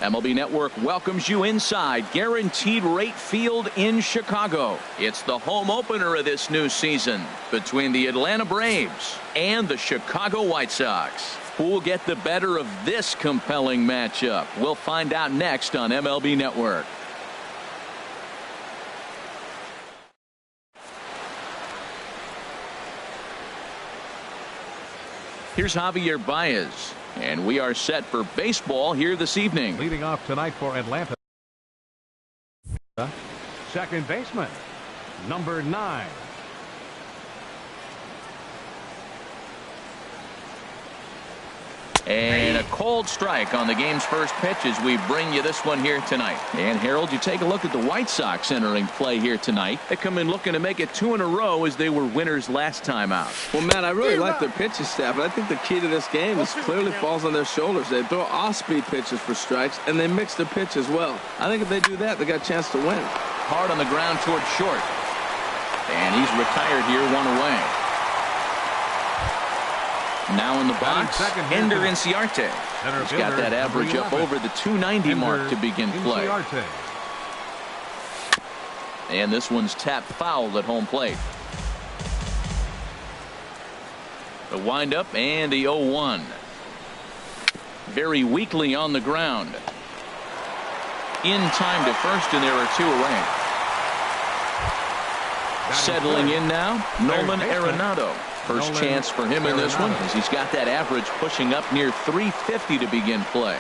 MLB Network welcomes you inside Guaranteed Rate Field in Chicago. It's the home opener of this new season between the Atlanta Braves and the Chicago White Sox. Who will get the better of this compelling matchup? We'll find out next on MLB Network. Here's Javier Baez. And we are set for baseball here this evening. Leading off tonight for Atlanta, second baseman, number 9. And a cold strike on the game's first pitch as we bring you this one here tonight. And Harold, you take a look at the White Sox entering play here tonight. They come in looking to make it 2 in a row as they were winners last time out. Well, Matt, I really like their pitching staff, but I think the key to this game is clearly falls on their shoulders. They throw off-speed pitches for strikes, and they mix the pitch as well. I think if they do that, they got a chance to win. Hard on the ground toward short. And he's retired here, 1 away. Now in the box, Ender Inciarte. He's got that average up over the 290 mark to begin play. And this one's tapped foul at home plate. The windup and the 0-1. Very weakly on the ground. In time to first, and there are 2 away. Settling in now, Nolan Arenado. First chance for him in this one as he's got that average pushing up near 350 to begin play.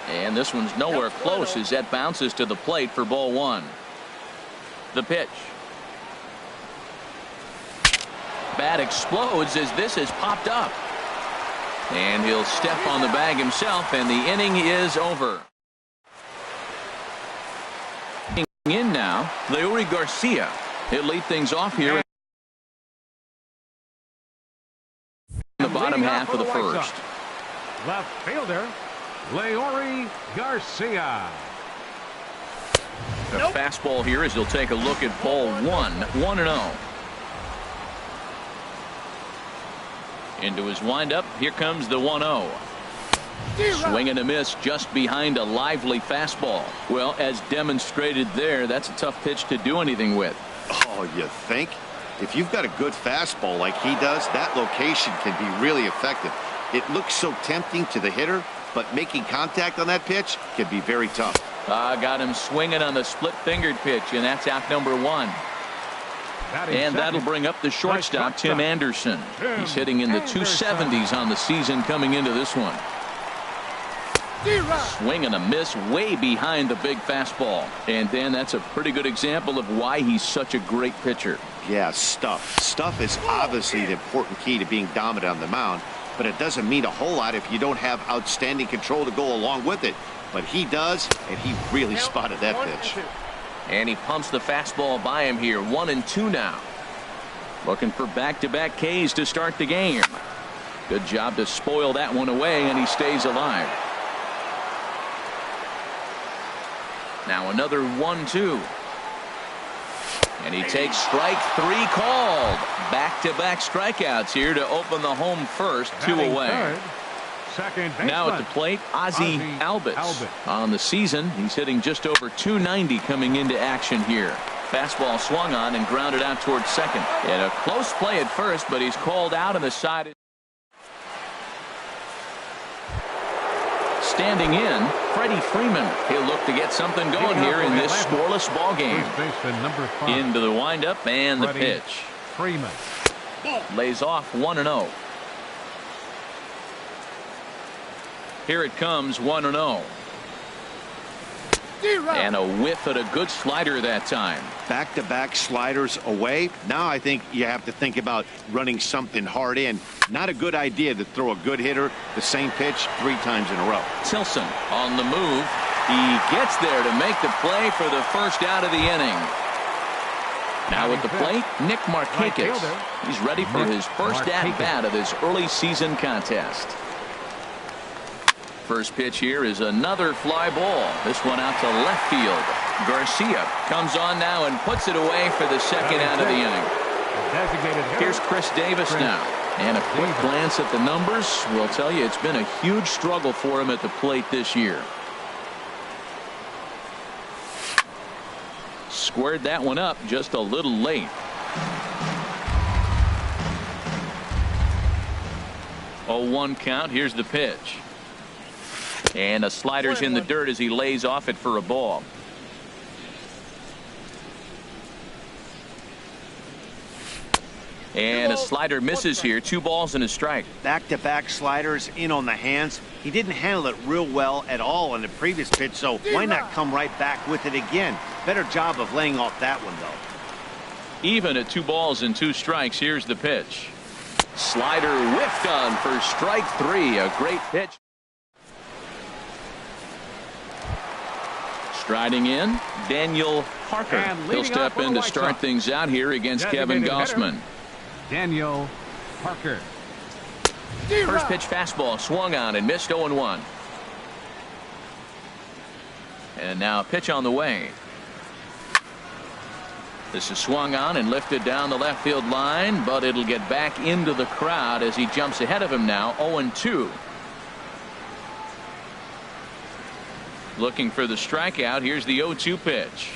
And this one's nowhere close as that bounces to the plate for ball 1. The pitch. Bat explodes as this has popped up. And he'll step on the bag himself, and the inning is over. In now, Leury Garcia. He'll lead things off here in the bottom half of the first. Left fielder, Leury Garcia. The fastball here as he'll take a look at ball 1, 1-0. Into his windup, here comes the 1-0. Swing and a miss just behind a lively fastball. Well, as demonstrated there, that's a tough pitch to do anything with. Oh, you think? If you've got a good fastball like he does, that location can be really effective. It looks so tempting to the hitter, but making contact on that pitch can be very tough. Got him swinging on the split-fingered pitch, and that's out number 1. And that'll bring up the shortstop, Tim Anderson. He's hitting in the 270s on the season coming into this one. Swing and a miss way behind the big fastball. And Dan, that's a pretty good example of why he's such a great pitcher. Yeah, stuff. Stuff is obviously the important key to being dominant on the mound, but it doesn't mean a whole lot if you don't have outstanding control to go along with it. But he does, and he really spotted that pitch. And he pumps the fastball by him here. 1-2 now. Looking for back-to-back Ks to start the game. Good job to spoil that one away, and he stays alive. Now another 1-2. And he takes strike 3 called. Back-to-back strikeouts here to open the home first. 2 away. Now at the plate, Ozzie Albies. On the season, he's hitting just over 290 coming into action here. Fastball swung on and grounded out towards second. And a close play at first, but he's called out on the side. Standing in, Freddie Freeman. He'll look to get something going here in this scoreless ball game. Into the windup and the pitch. Freeman lays off 1-0. Here it comes, 1-0. And a whiff at a good slider that time. Back-to-back sliders away. Now I think you have to think about running something hard in. Not a good idea to throw a good hitter the same pitch 3 times in a row. Tilson on the move. He gets there to make the play for the first out of the inning. Now at the plate, Nick Markakis. He's ready for his first at-bat of this early season contest. First pitch here is another fly ball. This one out to left field. Garcia comes on now and puts it away for the second out of the inning. Here's Chris Davis now. And a quick glance at the numbers will tell you it's been a huge struggle for him at the plate this year. Squared that one up just a little late. 0-1 count. Here's the pitch. And a slider's in the dirt as he lays off it for a ball. And a slider misses here. 2 balls and a strike. Back-to-back sliders in on the hands. He didn't handle it real well at all in the previous pitch, so why not come right back with it again? Better job of laying off that one, though. Even at 2 balls and 2 strikes. Here's the pitch. Slider whiffed on for strike 3. A great pitch. Striding in, Daniel Parker. He'll step in to start things out here against Kevin Gossman. Daniel Parker. First pitch fastball swung on and missed. 0-1. And now a pitch on the way. This is swung on and lifted down the left field line, but it'll get back into the crowd as he jumps ahead of him now. 0-2. Looking for the strikeout. Here's the 0-2 pitch.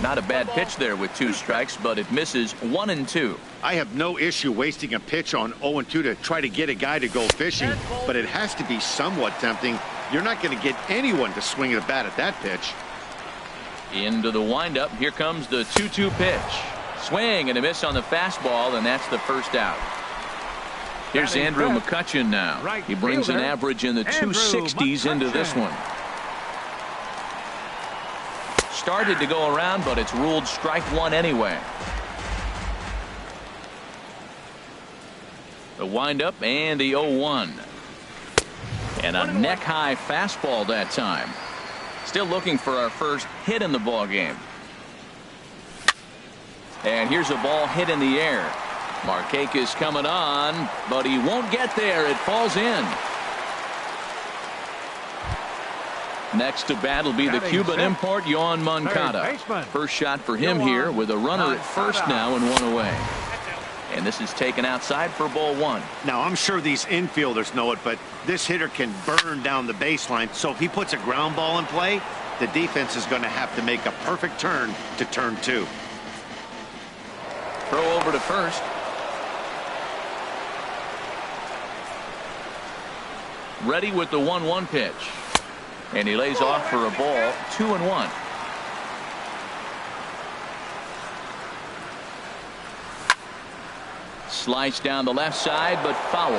Not a bad pitch there with 2 strikes, but it misses. 1-2. I have no issue wasting a pitch on 0-2 to try to get a guy to go fishing, but it has to be somewhat tempting. You're not going to get anyone to swing a bat at that pitch. Into the windup. Here comes the 2-2 pitch. Swing and a miss on the fastball, and that's the first out. Here's Andrew McCutchen now. He brings an average in the 260s into this one. Started to go around, but it's ruled strike 1 anyway. The windup and the 0-1. And a neck-high fastball that time. Still looking for our first hit in the ball game. And here's a ball hit in the air. Markakis coming on, but he won't get there. It falls in. Next to bat will be the Cuban import, Yohan Moncada. First shot for him here with a runner at first now and 1 away. And this is taken outside for ball 1. Now, I'm sure these infielders know it, but this hitter can burn down the baseline. So if he puts a ground ball in play, the defense is going to have to make a perfect turn to turn 2. Throw over to first. Ready with the 1-1 pitch. And he lays off for a ball. 2-1. Slice down the left side, but foul.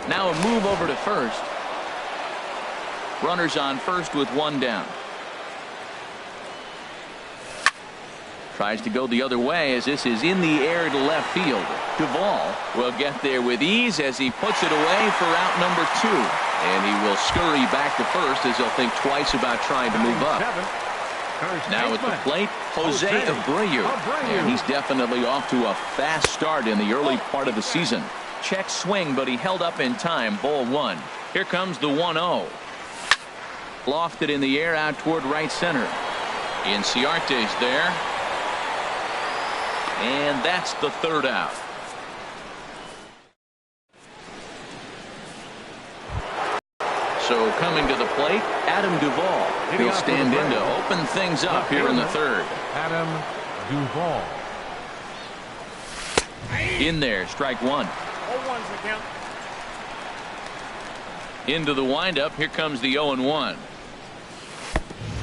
Now a move over to first. Runners on first with 1 down. Tries to go the other way as this is in the air to left field. Duvall will get there with ease as he puts it away for out number 2. And he will scurry back to first as he'll think twice about trying to move up. Now at the plate, Jose Abreu. And he's definitely off to a fast start in the early part of the season. Check swing, but he held up in time. Ball 1. Here comes the 1-0. Lofted in the air out toward right center. Inciarte's there. And that's the 3rd out. So coming to the plate, Adam Duvall. He'll stand in to open things up here in the 3rd. Adam Duvall. In there, strike 1. Into the windup. Here comes the 0-1.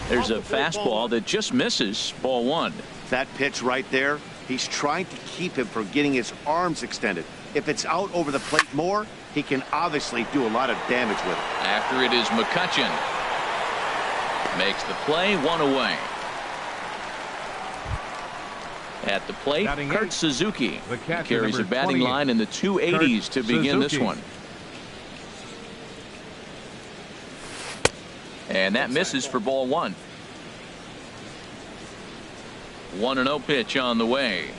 There's a fastball that just misses. Ball 1. That pitch right there, he's trying to keep him from getting his arms extended. If it's out over the plate more, he can obviously do a lot of damage with it. After it is McCutchen. Makes the play. 1 away. At the plate, Kurt Suzuki. He carries a batting line in the 280s to begin this one. And that misses for ball 1. 1-0 pitch on the way.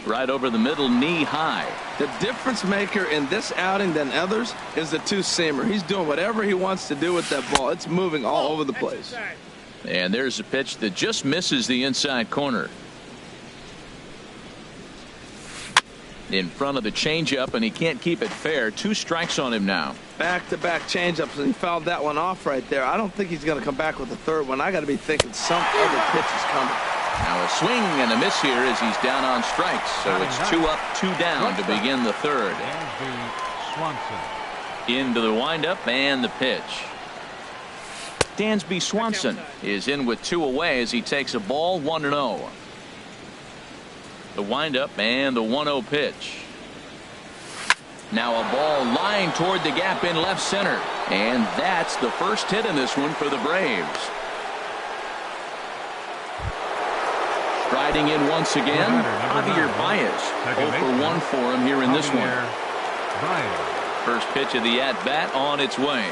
Right over the middle, knee high. The difference maker in this outing than others is the 2-seamer. He's doing whatever he wants to do with that ball. It's moving all over the place. And there's a pitch that just misses the inside corner. In front of the changeup, and he can't keep it fair. 2 strikes on him now. Back-to-back changeups, and he fouled that one off right there. I don't think he's going to come back with the third one. I got to be thinking some other pitch is coming. Now a swing and a miss here as he's down on strikes. So it's 2 up, 2 down to begin the third. Into the windup and the pitch. Dansby Swanson is in with 2 away as he takes a ball 1-0. The windup and the 1-0 pitch. Now a ball lined toward the gap in left center. And that's the first hit in this one for the Braves. Striding in once again, Javier Baez. 0 for 1 for him here in this one. First pitch of the at-bat on its way.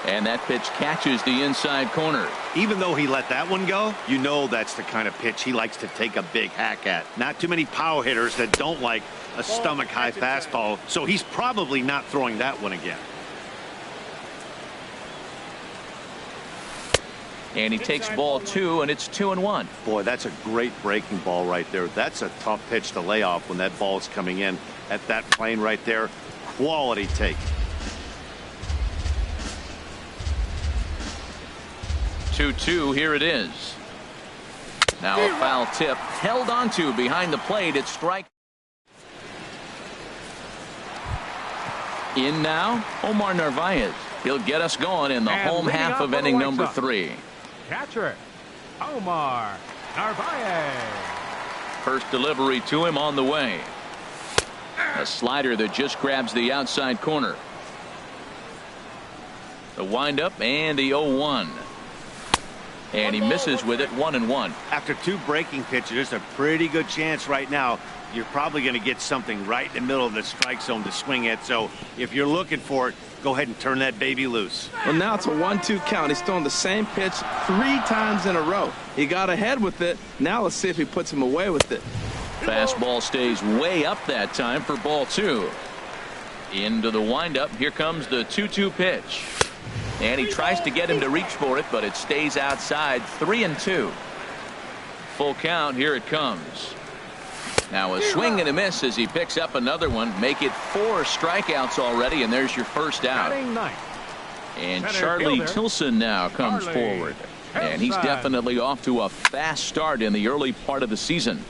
And that pitch catches the inside corner. Even though he let that one go, you know that's the kind of pitch he likes to take a big hack at. Not too many power hitters that don't like a stomach-high fastball, so he's probably not throwing that one again. And he takes ball 2, and it's 2-1. Boy, that's a great breaking ball right there. That's a tough pitch to lay off when that ball's coming in at that plane right there. Quality take. 2-2, here it is. Now a foul tip held onto behind the plate. It's strike. In now, Omar Narvaez. He'll get us going in the home half of inning number 3. Catcher, Omar Narvaez. First delivery to him on the way. A slider that just grabs the outside corner. The windup and the 0-1. And he misses with it 1-1. After 2 breaking pitches, there's a pretty good chance right now you're probably going to get something right in the middle of the strike zone to swing at. So if you're looking for it, go ahead and turn that baby loose. Well, now it's a 1-2 count. He's throwing the same pitch 3 times in a row. He got ahead with it. Now let's see if he puts him away with it. Fastball stays way up that time for ball 2. Into the windup. Here comes the 2-2 pitch. And he tries to get him to reach for it, but it stays outside. 3-2. Full count. Here it comes. Now a swing and a miss as he picks up another one. Make it 4 strikeouts already, and there's your first out. And Charlie Tilson now comes forward. And he's definitely off to a fast start in the early part of the season.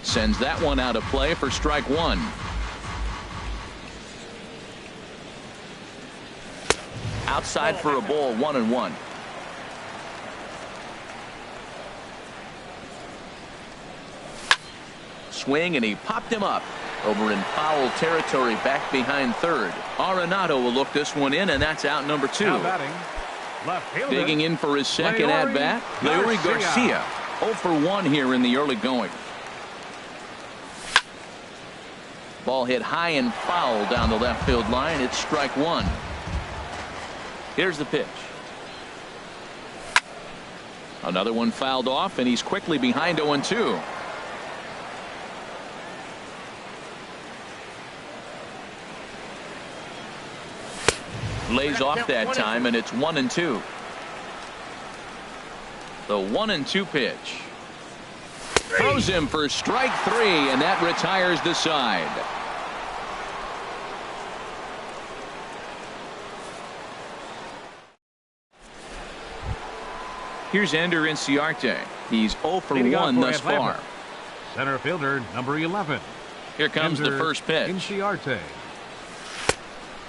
Sends that one out of play for strike 1. Outside for a ball, 1-1. Swing, and he popped him up over in foul territory back behind third. Arenado will look this one in, and that's out number 2. Digging in for his second at bat, Leury Garcia. 0 for 1 here in the early going. Ball hit high and foul down the left field line. It's strike 1. Here's the pitch. Another one fouled off, and he's quickly behind 0-2. Lays off that time, and it's 1-2. The 1-2 pitch. Throws him for strike 3, and that retires the side. Here's Ender Inciarte. He's 0 for 1 thus far. Center fielder number 11. Here comes the first pitch. Inciarte.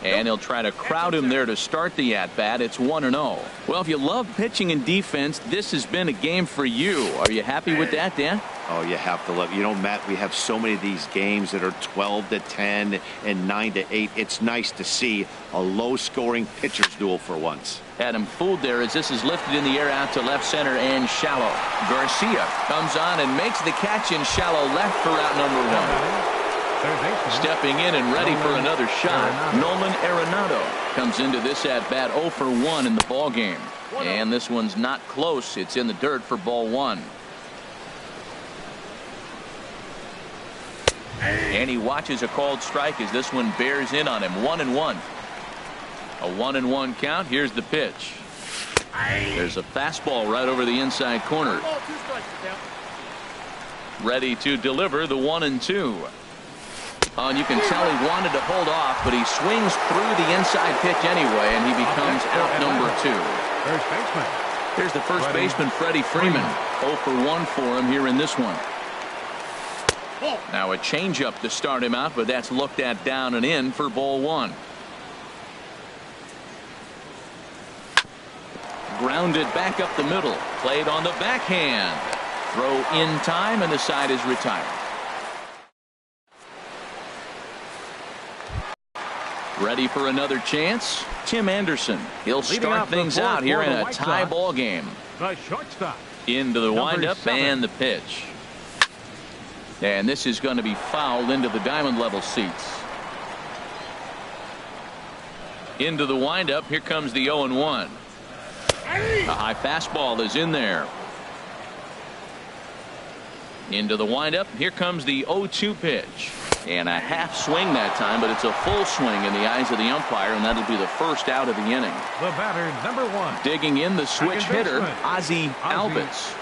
And he'll try to crowd him there to start the at-bat. It's 1-0. Well, if you love pitching and defense, this has been a game for you. Are you happy with that, Dan? Oh, you have to love it. You know, Matt, we have so many of these games that are 12-10 and 9-8. It's nice to see a low-scoring pitcher's duel for once. Had him fooled there as this is lifted in the air out to left center and shallow. Garcia comes on and makes the catch in shallow left for out number 1. Stepping in and ready for another shot, Nolan Arenado comes into this at bat 0 for 1 in the ball game. And this one's not close. It's in the dirt for ball 1. And he watches a called strike as this one bears in on him. 1-1. A 1-1 count. Here's the pitch. There's a fastball right over the inside corner. Ready to deliver the 1-2. And you can tell he wanted to hold off, but he swings through the inside pitch anyway, and he becomes out number 2. First baseman. Here's the first baseman, Freddie Freeman. 0 for 1 for him here in this one. Now a changeup to start him out, but that's looked at down and in for ball 1. Grounded back up the middle. Played on the backhand. Throw in time, and the side is retired. Ready for another chance? Tim Anderson. He'll start things out here in a tie ball game. The shortstop. Into the Number windup 7. and the pitch. And this is going to be fouled into the diamond level seats. Into the windup. Here comes the 0-1. A high fastball is in there. Into the windup. Here comes the 0-2 pitch. And a half swing that time, but it's a full swing in the eyes of the umpire, and that'll be the first out of the inning. The batter, number 1. Digging in, the switch hitter, Ozzie Albies.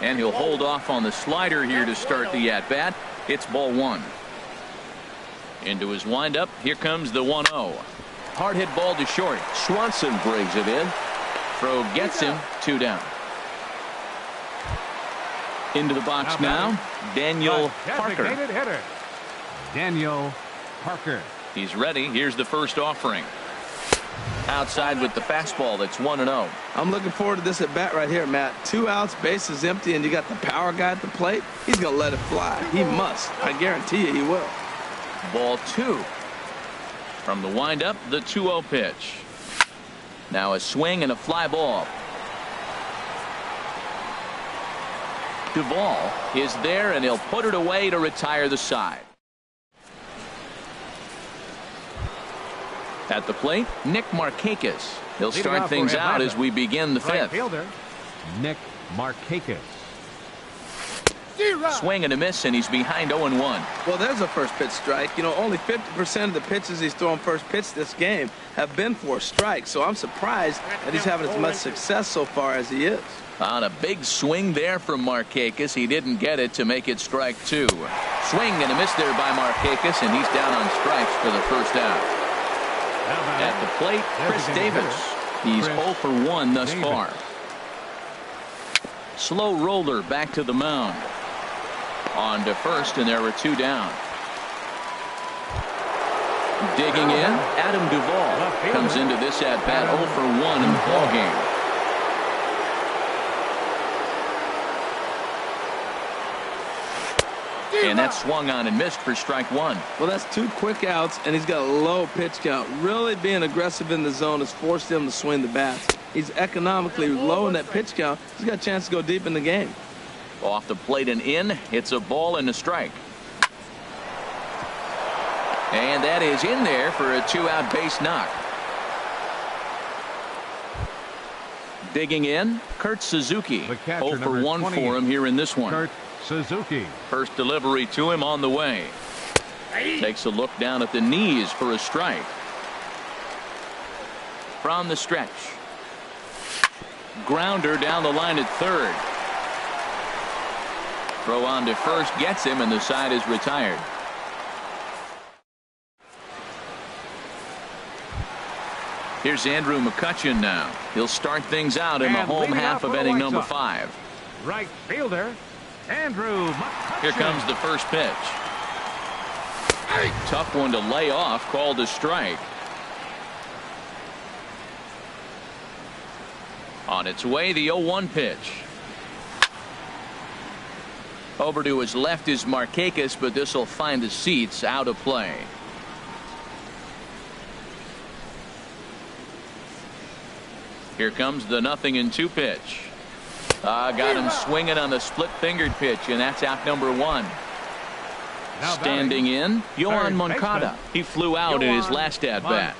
And he'll hold off on the slider here to start the at-bat. It's ball 1. Into his windup. Here comes the 1-0. Hard hit ball to short. Swanson brings it in. Throw gets him. 2 down. Into the box now, Daniel Parker. Hitter, Daniel Parker. He's ready. Here's the first offering. Outside with the fastball. That's 1-0. I'm looking forward to this at bat right here, Matt. 2 outs, bases empty, and you got the power guy at the plate. He's going to let it fly. He must. I guarantee you he will. Ball 2. From the windup, the 2-0 pitch. Now a swing and a fly ball. Duvall is there, and he'll put it away to retire the side. At the plate, Nick Markakis. He'll start things out as we begin the 5th. Right fielder, Nick Markakis. Swing and a miss, and he's behind 0-1. Well, there's a first pitch strike. You know, only 50% of the pitches he's thrown first pitch this game have been for a strike, so I'm surprised that he's having as much success so far as he is. On a big swing there from Markakis. He didn't get it to make it strike 2. Swing and a miss there by Markakis, and he's down on strikes for the first out. At the plate, Chris Davis. He's 0 for 1 thus far. Slow roller back to the mound. On to first, and there were 2 down. Digging in, Adam Duvall comes into this at bat 0 for 1 in the ball game. And that swung on and missed for strike 1. Well, that's 2 quick outs, and he's got a low pitch count. Really being aggressive in the zone has forced him to swing the bats. He's economically low in that pitch count. He's got a chance to go deep in the game. Off the plate and in. It's a ball and a strike. And that is in there for a 2-out base knock. Digging in, Kurt Suzuki. 0 for 1 for him here in this one. Kurt Suzuki. First delivery to him on the way. Takes a look down at the knees for a strike. From the stretch. Grounder down the line at third. Throw on to first gets him, and the side is retired. Here's Andrew McCutchen now. He'll start things out in the home half of inning number 5. Right fielder, Andrew McCutchen. Here comes the first pitch. Tough one to lay off, called a strike. On its way, the 0-1 pitch. Over to his left is Markakis, but this will find the seats out of play. Here comes the 0-2 pitch. Got him swinging on the split-fingered pitch, and that's out number 1. Standing in, Yohan Moncada. He flew out in his last at-bat.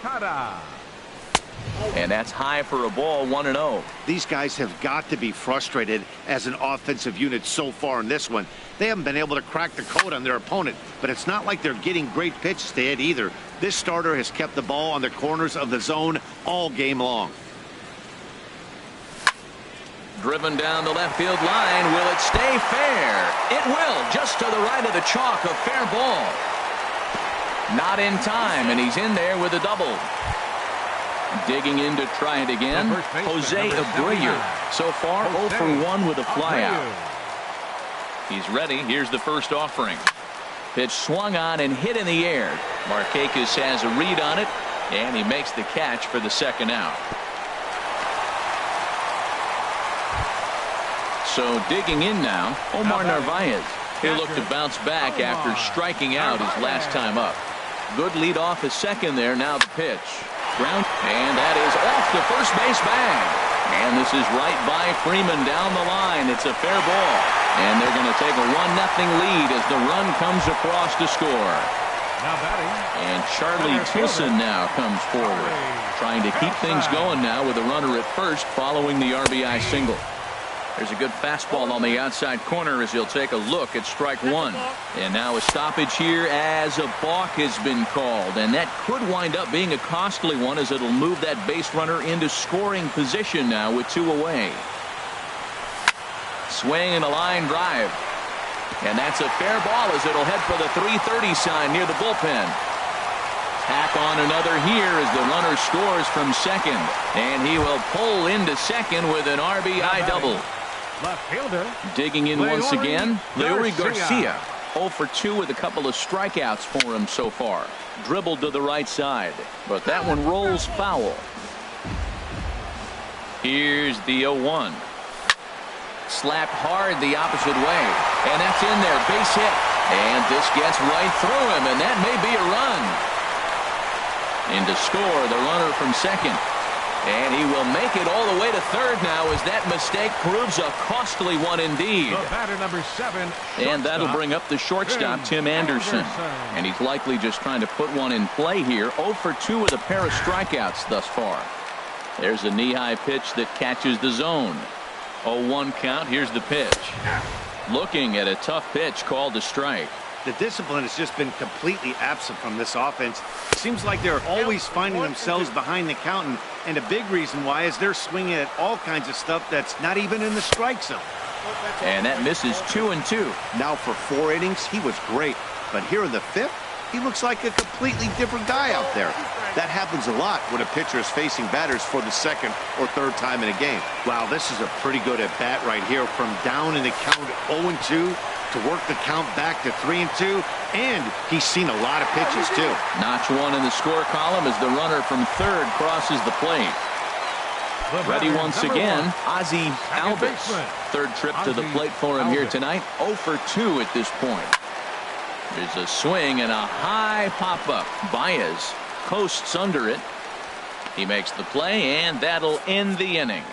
And that's high for a ball, 1-0. These guys have got to be frustrated as an offensive unit so far in this one. They haven't been able to crack the code on their opponent, but it's not like they're getting great pitches to hit either. This starter has kept the ball on the corners of the zone all game long. Driven down the left field line. Will it stay fair? It will, just to the right of the chalk. A fair ball. Not in time, and he's in there with a double. Digging in to try it again, Jose Abreu. So far, 0 for 1 with a flyout. He's ready. Here's the first offering. Pitch swung on and hit in the air. Markakis has a read on it, and he makes the catch for the second out. So digging in now, Omar Narvaez. He'll look to bounce back after striking out his last time up. Good lead off his second there. Now the pitch. Ground, and that is off the first base bag. And this is right by Freeman down the line. It's a fair ball. And they're going to take a 1-0 lead as the run comes across to score. Now batting. And Charlie Tilson now comes forward, trying to keep things going now with a runner at first following the RBI single. There's a good fastball on the outside corner as he'll take a look at strike one. And now a stoppage here as a balk has been called. And that could wind up being a costly one as it'll move that base runner into scoring position now with 2 away. Swing and a line drive. And that's a fair ball as it'll head for the 330 sign near the bullpen. Tack on another here as the runner scores from second. And he will pull into second with an RBI double. Left fielder. Digging in once again, Leury Garcia. 0 for 2 with a couple of strikeouts for him so far. Dribbled to the right side, but that one rolls foul. Here's the 0-1. Slapped hard the opposite way, and that's in there. Base hit, and this gets right through him, and that may be a run. And to score, the runner from second. And he will make it all the way to third now as that mistake proves a costly one indeed. The batter number 7. And that'll bring up the shortstop, Tim Anderson. And he's likely just trying to put one in play here. 0 for 2 with a pair of strikeouts thus far. There's a knee-high pitch that catches the zone. 0-1 count. Here's the pitch. Looking at a tough pitch called a strike. The discipline has just been completely absent from this offense. Seems like they're always finding themselves behind the counting, and a big reason why is they're swinging at all kinds of stuff that's not even in the strike zone. And that misses 2-2. Now for 4 innings, he was great, but here in the 5th, he looks like a completely different guy out there. That happens a lot when a pitcher is facing batters for the 2nd or 3rd time in a game. Wow, this is a pretty good at bat right here, from down in the count 0-2 to work the count back to 3-2, and he's seen a lot of pitches too. Notch 1 in the score column as the runner from third crosses the plate. Ready once again, Ozzie Albies. Third trip to the plate for him here tonight. 0 for 2 at this point. There's a swing and a high pop-up. Baez coasts under it. He makes the play, and that'll end the inning.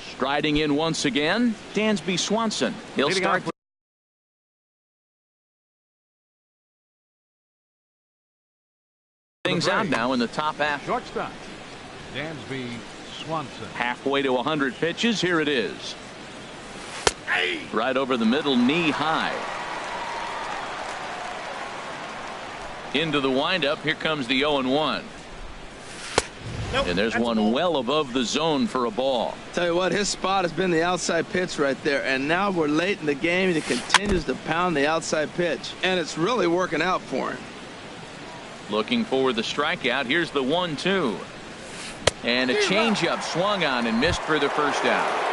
Striding in once again, Dansby Swanson. He'll start things out now in the top half. Shortstop, Dansby Swanson. Halfway to 100 pitches. Here it is. Right over the middle, knee high. Into the windup. Here comes the 0-1. And there's one well above the zone for a ball. Tell you what, his spot has been the outside pitch right there, and now we're late in the game and he continues to pound the outside pitch, and it's really working out for him. Looking for the strikeout. Here's the 1-2, and a changeup swung on and missed for the first out.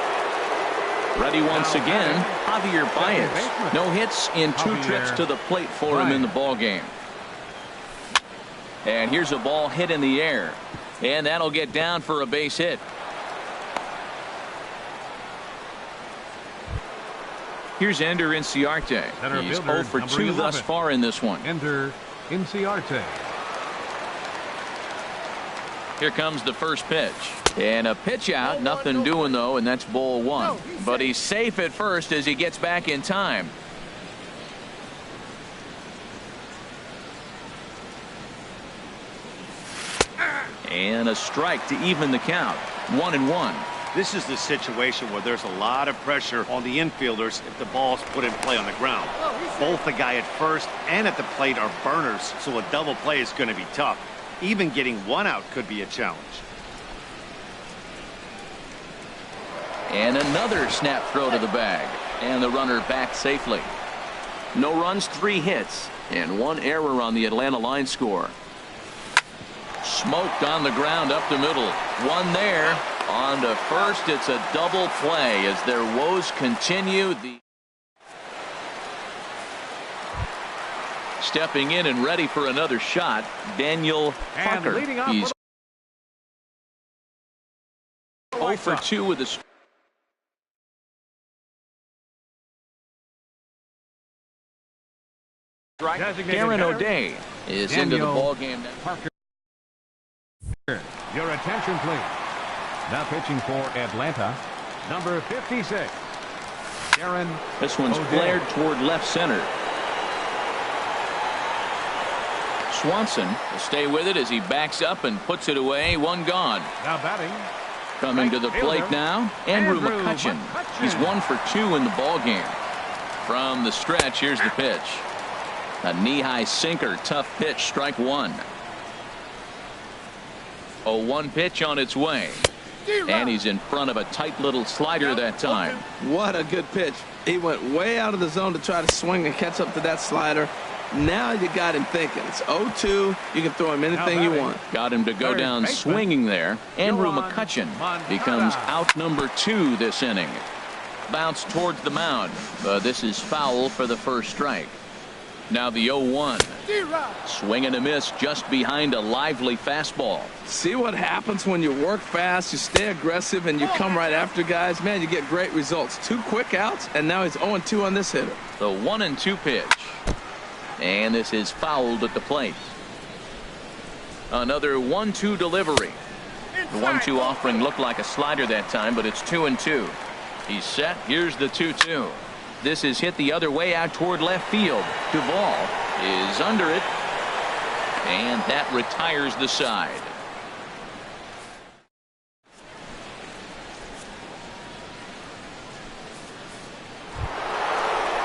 Ready once again, Javier Baez. No hits in 2 trips to the plate for him in the ball game. And here's a ball hit in the air. And that'll get down for a base hit. Here's Ender Inciarte. He's 0 for 2 thus far in this one. Ender Inciarte. Here comes the first pitch. And a pitch out. Nothing doing, though, and that's ball 1. But he's safe at first as he gets back in time. And a strike to even the count. 1-1. This is the situation where there's a lot of pressure on the infielders if the ball's put in play on the ground. Both the guy at first and at the plate are burners, so a double play is going to be tough. Even getting one out could be a challenge. And another snap throw to the bag. And the runner back safely. No runs, 3 hits, and 1 error on the Atlanta line score. Smoked on the ground up the middle. 1 there. On to first. It's a double play as their woes continue. Stepping in and ready for another shot, Daniel Parker. He's 0 for 2 with a strike. Aaron O'Day is into the ball game now. Parker. Your attention, please. Now pitching for Atlanta, number 56, Aaron. This one's O'Day. flared toward left center. Swanson will stay with it as he backs up and puts it away. 1 gone. Now batting. Coming to the plate now, Andrew McCutchen. He's 1 for 2 in the ball game. From the stretch, here's the pitch. A knee-high sinker, tough pitch, strike 1. 0-1 pitch on its way. And he's in front of a tight little slider that time. What a good pitch. He went way out of the zone to try to swing and catch up to that slider. Now you got him thinking. It's 0-2. You can throw him anything you want. Got him to go down swinging there. Andrew McCutchen becomes out number 2 this inning. Bounce towards the mound. This is foul for the first strike. Now the 0-1. Swing and a miss just behind a lively fastball. See what happens when you work fast, you stay aggressive, and you come right after guys. Man, you get great results. 2 quick outs, and now he's 0-2 on this hitter. The 1-2 pitch. And this is fouled at the plate. Another 1-2 delivery. The 1-2 offering looked like a slider that time, but it's 2-2. He's set. Here's the 2-2. This is hit the other way out toward left field. Duvall is under it. And that retires the side.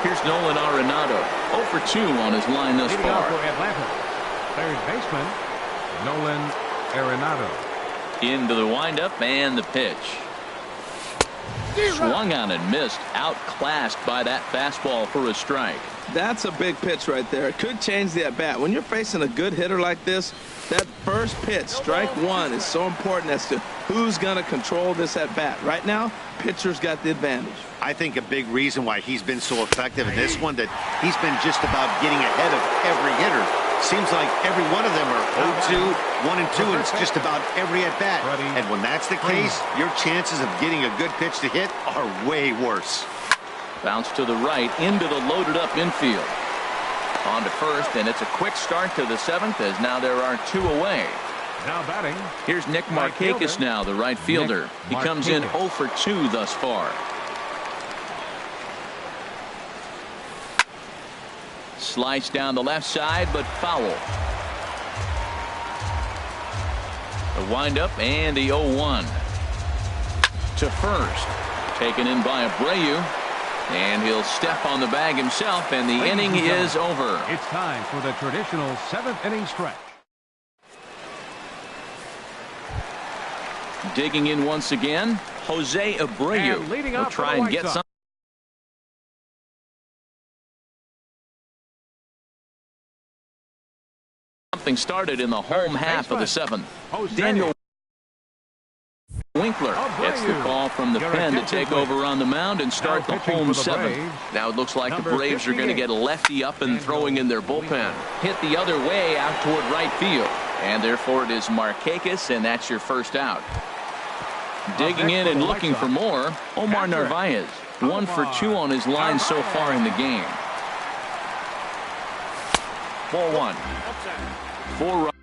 Here's Nolan Arenado. 0 for 2 on his line thus Leading off far. for Atlanta, third baseman, Nolan Arenado. Into the windup and the pitch. Swung on and missed. Outclassed by that fastball for a strike. That's a big pitch right there. It could change the at-bat. When you're facing a good hitter like this, that first pitch, strike 1, is so important as to who's going to control this at-bat. Right now, pitcher's got the advantage. I think a big reason why he's been so effective in this one that he's been just about getting ahead of every hitter. Seems like every one of them are 0-2, 1-2, and it's just about every at-bat. And when that's the case, your chances of getting a good pitch to hit are way worse. Bounce to the right into the loaded up infield. On to first, and it's a quick start to the 7th as now there are 2 away. Now batting. Here's Nick Markakis now, the right fielder. He comes in 0 for 2 thus far. Slice down the left side, but foul. The windup and the 0-1. To first. Taken in by Abreu. And he'll step on the bag himself, and the inning is over. It's time for the traditional 7th inning stretch. Digging in once again, Jose Abreu will try and get something started in the home half of the 7th. Daniel Winkler gets the call from the pen to take over on the mound and start the home 7th. Now it looks like the Braves are going to get a lefty up and throwing in their bullpen. Hit the other way out toward right field. And therefore it is Markakis, and that's your first out. Digging in and looking for more, Omar Narvaez. 1 for 2 on his line so far in the game. 4-1. 4 runs.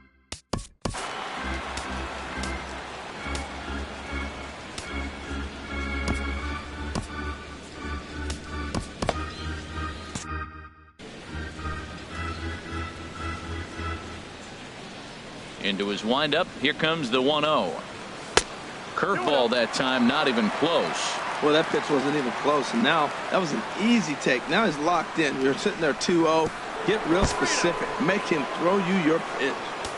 Into his windup. Here comes the 1-0. Curveball that time, not even close. Well, that pitch wasn't even close, and now that was an easy take. Now he's locked in. You're sitting there 2-0. Get real specific. Make him throw you your pitch.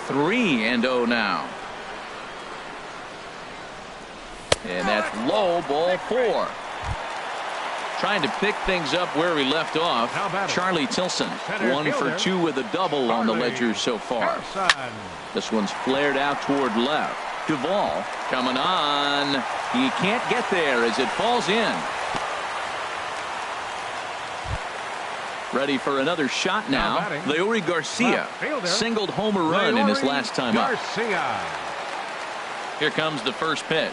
3-0 now. And that's low, ball 4. Trying to pick things up where we left off. Charlie Tilson, 1 for 2 with a double on the ledger so far. This one's flared out toward left. Duvall coming on. He can't get there as it falls in. Ready for another shot now. Leury Garcia singled homer run in his last time up. Here comes the first pitch.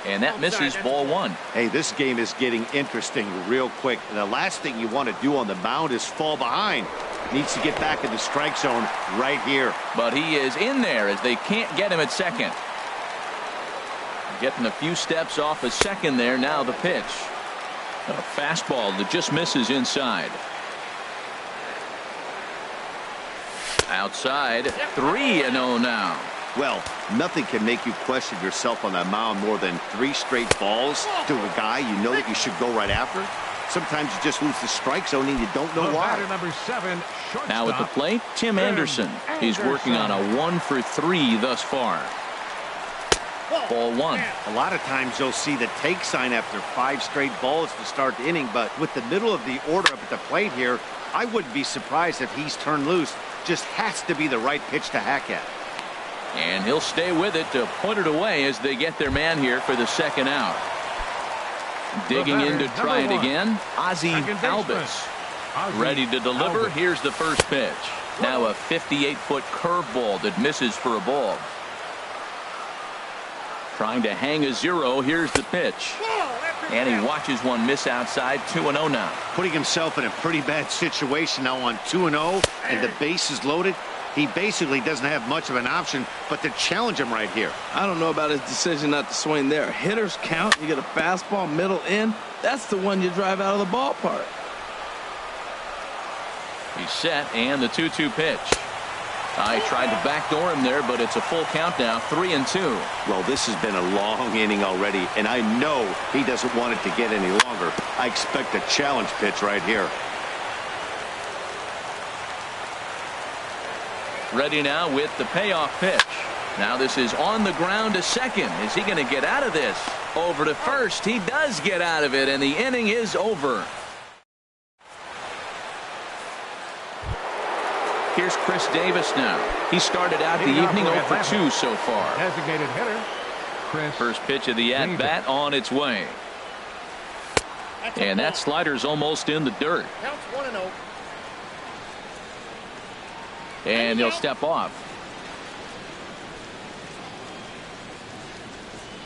And that misses, ball 1. Hey, this game is getting interesting real quick. And the last thing you want to do on the mound is fall behind. Needs to get back in the strike zone right here. But he is in there as they can't get him at second. Getting a few steps off a second there. Now the pitch. A fastball that just misses inside. Outside. 3-0 now. Well, nothing can make you question yourself on that mound more than 3 straight balls to a guy you know that you should go right after. Sometimes you just lose the strike zone and you don't know why. Number 7, now at the plate, Tim Anderson. He's working on a 1 for 3 thus far. Ball 1. A lot of times you'll see the take sign after 5 straight balls to start the inning, but with the middle of the order up at the plate here, I wouldn't be surprised if he's turned loose. Just has to be the right pitch to hack at. And he'll stay with it to put it away as they get their man here for the second out. Digging in to try it again, Ozzie Albies. Ready to deliver. Here's the first pitch. Now a 58-foot curveball that misses for a ball. Trying to hang a 0. Here's the pitch. And he watches one miss outside. 2-0 now. Putting himself in a pretty bad situation now on 2-0, and the base is loaded. He basically doesn't have much of an option but to challenge him right here. I don't know about his decision not to swing there. Hitters count. You get a fastball middle in. That's the one you drive out of the ballpark. He's set, and the 2-2 pitch. I tried to backdoor him there, but it's a full count now. 3-2. Well, this has been a long inning already, and I know he doesn't want it to get any longer. I expect a challenge pitch right here. Ready now with the payoff pitch. Now this is on the ground to second. Is he going to get out of this? Over to first. He does get out of it, and the inning is over. Here's Chris Davis now. He started out the evening 0 for 2 so far. Designated hitter, Chris. First pitch of the at-bat on its way. And that slider's almost in the dirt. Counts 1-0. And he'll step off.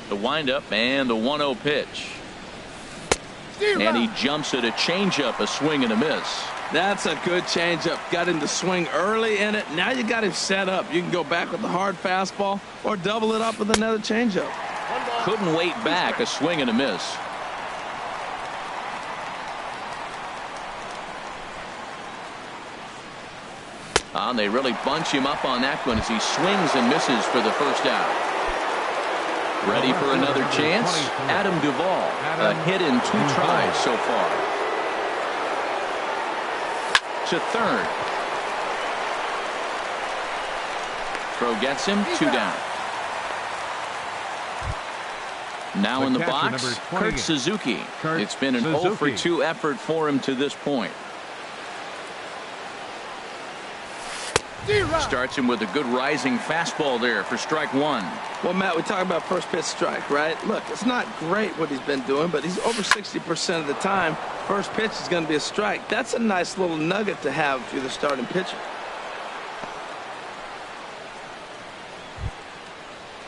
The windup and the 1-0 pitch. And he jumps at a changeup, a swing and a miss. That's a good changeup. Got him to swing early in it. Now you got him set up. You can go back with the hard fastball or double it up with another changeup. Couldn't wait back, a swing and a miss. And they really bunch him up on that one as he swings and misses for the first out. Ready for another chance? Adam Duvall, a hit in 2 tries so far. To third. Throw gets him, 2 down. Now in the box, Kurt Suzuki. It's been an 0 for 2 effort for him to this point. Starts him with a good rising fastball there for strike 1. Well, Matt, we talk about first pitch strike, right? Look, it's not great what he's been doing, but he's over 60% of the time. First pitch is going to be a strike. That's a nice little nugget to have if you're the starting pitcher.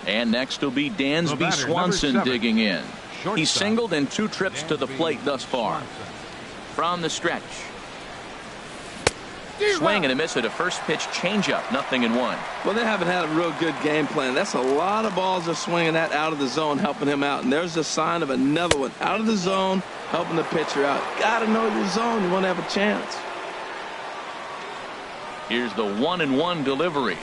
And next will be Dansby Swanson digging in. He's singled in 2 trips to the plate thus far. From the stretch. Swing and a miss at a first pitch changeup, 0-1. Well, they haven't had a real good game plan. That's a lot of balls they're swinging at out of the zone, helping him out. And there's a sign of another one out of the zone, helping the pitcher out. Got to know your zone. You want to have a chance. Here's the 1-1 delivery.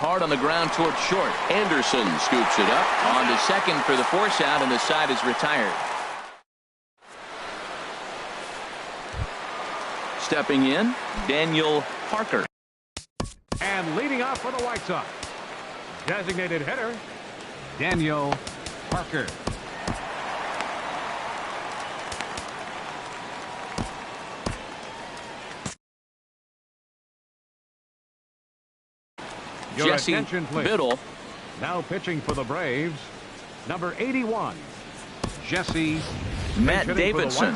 hard on the ground towards short. Anderson scoops it up on to second for the force out, and the side is retired. Stepping in, Daniel Parker. And leading off for the White Sox, designated hitter, Daniel Parker. Your Jesse attention, please. Biddle. Now pitching for the Braves, number 81, Jesse. Matt Davidson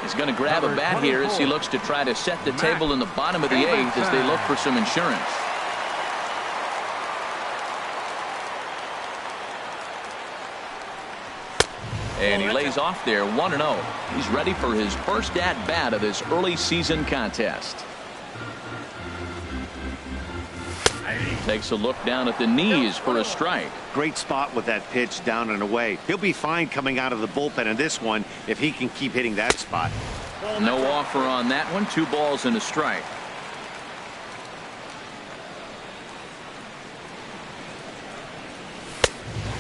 is going to grab a bat here as he looks to try to set the table in the bottom of the eighth as they look for some insurance. And he lays off there 1-0. He's ready for his first at-bat of this early season contest. Takes a look down at the knees for a strike. Great spot with that pitch down and away. He'll be fine coming out of the bullpen in this one if he can keep hitting that spot. No offer on that one. 2 balls and a strike.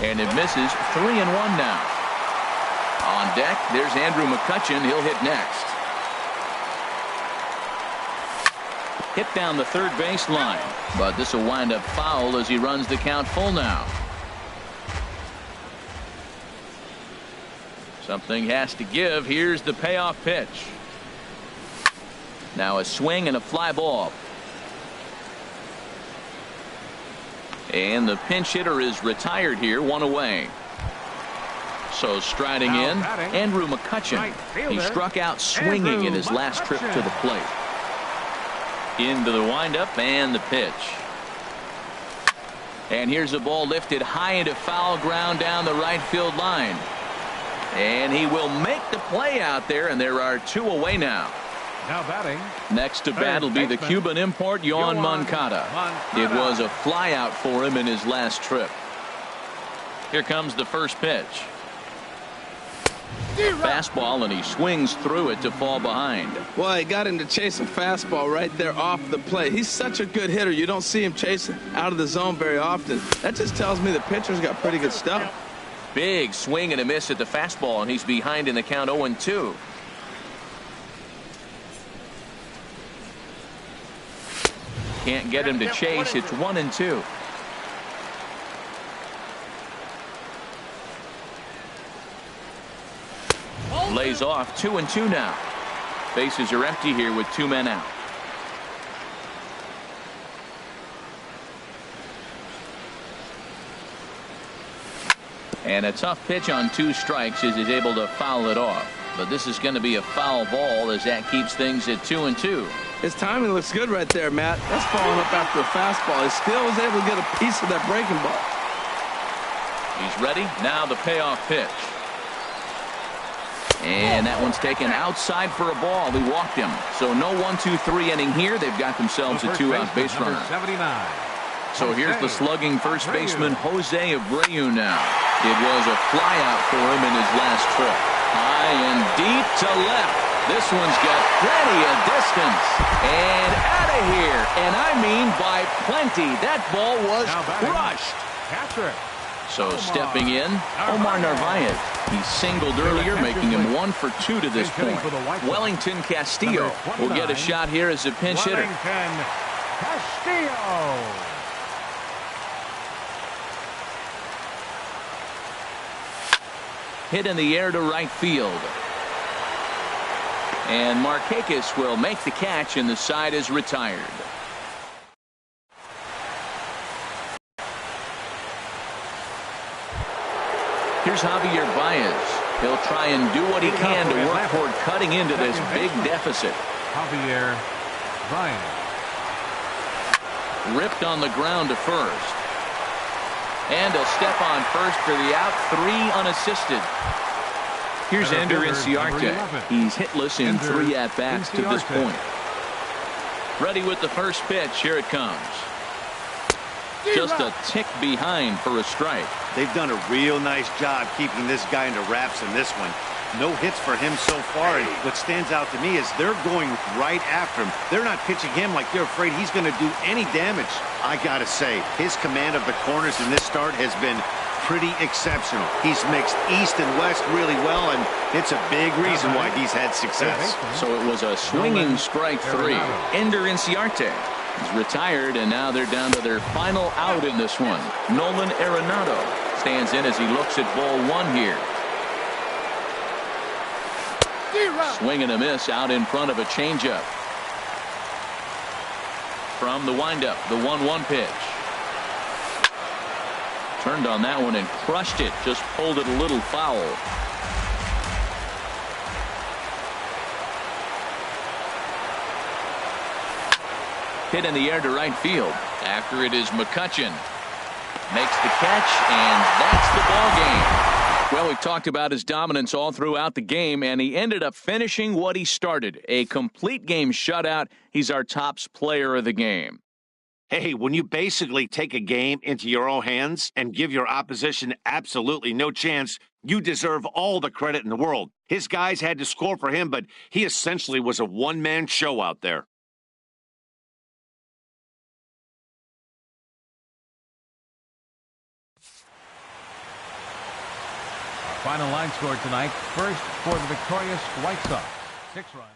And it misses. 3-1 now. On deck, there's Andrew McCutchen. He'll hit next. Hit down the third base line, but this will wind up foul as he runs the count full now. Something has to give. Here's the payoff pitch. Now a swing and a fly ball. And the pinch hitter is retired here, 1 away. So striding in, Andrew McCutchen. He struck out swinging in his last trip to the plate. Into the windup and the pitch. And here's a ball lifted high into foul ground down the right field line. And he will make the play out there, and there are 2 away now. Now batting. Next to bat will be the Cuban import, Yoan Moncada. It was a fly out for him in his last trip. Here comes the first pitch. Fastball, and he swings through it to fall behind. Well, he got him to chase a fastball right there off the plate. He's such a good hitter. You don't see him chasing out of the zone very often. That just tells me the pitcher's got pretty good stuff. Big swing and a miss at the fastball, and he's behind in the count 0-2. Can't get him to chase. It's 1-2. Lays off. 2-2 now. Bases are empty here with 2 men out. And a tough pitch on 2 strikes as he's able to foul it off. But this is going to be a foul ball as that keeps things at 2-2. His timing looks good right there, Matt. That's falling up after a fastball. He still was able to get a piece of that breaking ball. He's ready. Now the payoff pitch. And that one's taken outside for a ball. He walked him. So no 1-2-3 inning here. They've got themselves a 2-out base runner. 79. So here's the slugging first baseman, Jose Abreu now. It was a fly out for him in his last trip. High and deep to left. This one's got plenty of distance. And out of here. And I mean by plenty. That ball was crushed. Catcher. So stepping in, Omar Narvaez. He singled earlier, making him 1 for 2 to this point. Wellington Castillo will get a shot here as a pinch hitter. Wellington Castillo. Hit in the air to right field. And Markakis will make the catch, and the side is retired. Here's Javier Baez. He'll try and do what he can to work toward cutting into this big deficit. Javier Baez. Ripped on the ground to first. And a step on first for the out. 3 unassisted. Here's Ender Inciarte. He's hitless in 3 at-bats to this point. Ready with the first pitch. Here it comes. Just a tick behind for a strike. They've done a real nice job keeping this guy into wraps in this one. No hits for him so far. And what stands out to me is they're going right after him. They're not pitching him like they're afraid he's going to do any damage. I got to say, his command of the corners in this start has been pretty exceptional. He's mixed east and west really well, and it's a big reason why he's had success. So it was a swinging strike 3. Ender Inciarte is retired, and now they're down to their final out in this one. Nolan Arenado stands in as he looks at ball 1 here. Swing and a miss out in front of a changeup. From the windup, the 1-1 pitch. Turned on that one and crushed it. Just pulled it a little foul. Hit in the air to right field. After it is McCutchen. Makes the catch, and that's the ball game. Well, we've talked about his dominance all throughout the game, and he ended up finishing what he started. A complete game shutout. He's our top player of the game. Hey, when you basically take a game into your own hands and give your opposition absolutely no chance, you deserve all the credit in the world. His guys had to score for him, but he essentially was a one-man show out there. Our final line score tonight, first for the victorious White Sox. 6 runs.